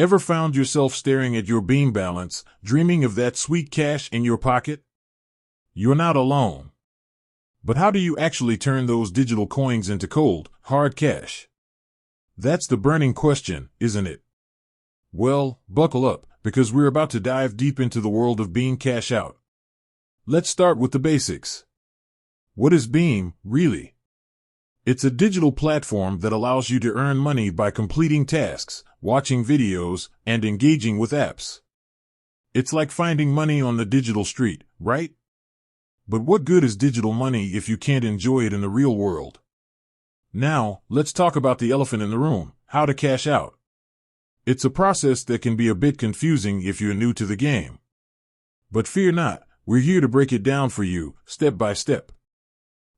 Ever found yourself staring at your Beam balance, dreaming of that sweet cash in your pocket? You're not alone. But how do you actually turn those digital coins into cold, hard cash? That's the burning question, isn't it? Well, buckle up, because we're about to dive deep into the world of Beam Cash Out. Let's start with the basics. What is Beam, really? It's a digital platform that allows you to earn money by completing tasks, watching videos, and engaging with apps. It's like finding money on the digital street, right? But what good is digital money if you can't enjoy it in the real world? Now, let's talk about the elephant in the room, how to cash out. It's a process that can be a bit confusing if you're new to the game. But fear not, we're here to break it down for you, step by step.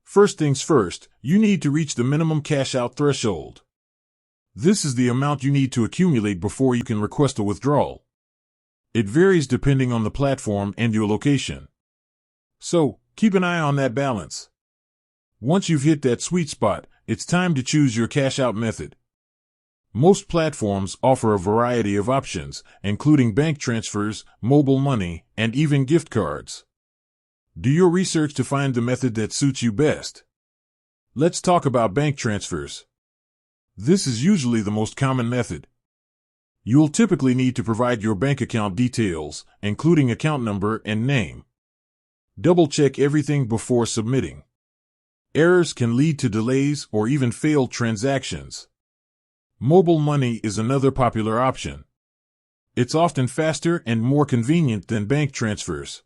First things first, you need to reach the minimum cash out threshold. This is the amount you need to accumulate before you can request a withdrawal. It varies depending on the platform and your location. So, keep an eye on that balance. Once you've hit that sweet spot, it's time to choose your cash out method. Most platforms offer a variety of options, including bank transfers, mobile money, and even gift cards. Do your research to find the method that suits you best. Let's talk about bank transfers. This is usually the most common method. You'll typically need to provide your bank account details, including account number and name. Double-check everything before submitting. Errors can lead to delays or even failed transactions. Mobile money is another popular option. It's often faster and more convenient than bank transfers.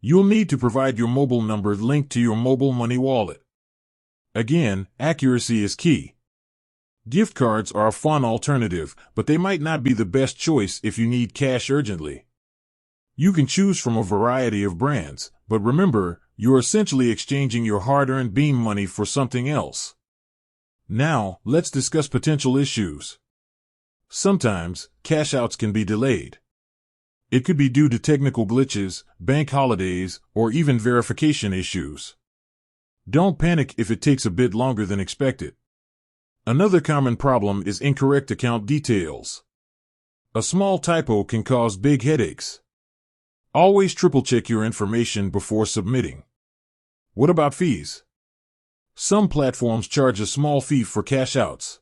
You'll need to provide your mobile number linked to your mobile money wallet. Again, accuracy is key. Gift cards are a fun alternative, but they might not be the best choice if you need cash urgently. You can choose from a variety of brands, but remember, you're essentially exchanging your hard-earned Beam money for something else. Now, let's discuss potential issues. Sometimes, cash outs can be delayed. It could be due to technical glitches, bank holidays, or even verification issues. Don't panic if it takes a bit longer than expected. Another common problem is incorrect account details. A small typo can cause big headaches. Always triple-check your information before submitting. What about fees? Some platforms charge a small fee for cash outs.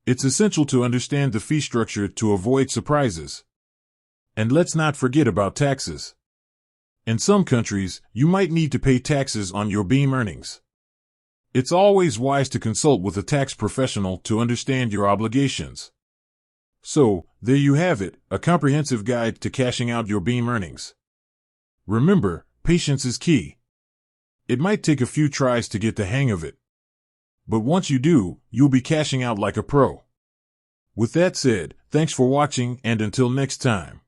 It's essential to understand the fee structure to avoid surprises. And let's not forget about taxes. In some countries, you might need to pay taxes on your Beam earnings. It's always wise to consult with a tax professional to understand your obligations. So, there you have it, a comprehensive guide to cashing out your Beam earnings. Remember, patience is key. It might take a few tries to get the hang of it. But once you do, you'll be cashing out like a pro. With that said, thanks for watching and until next time.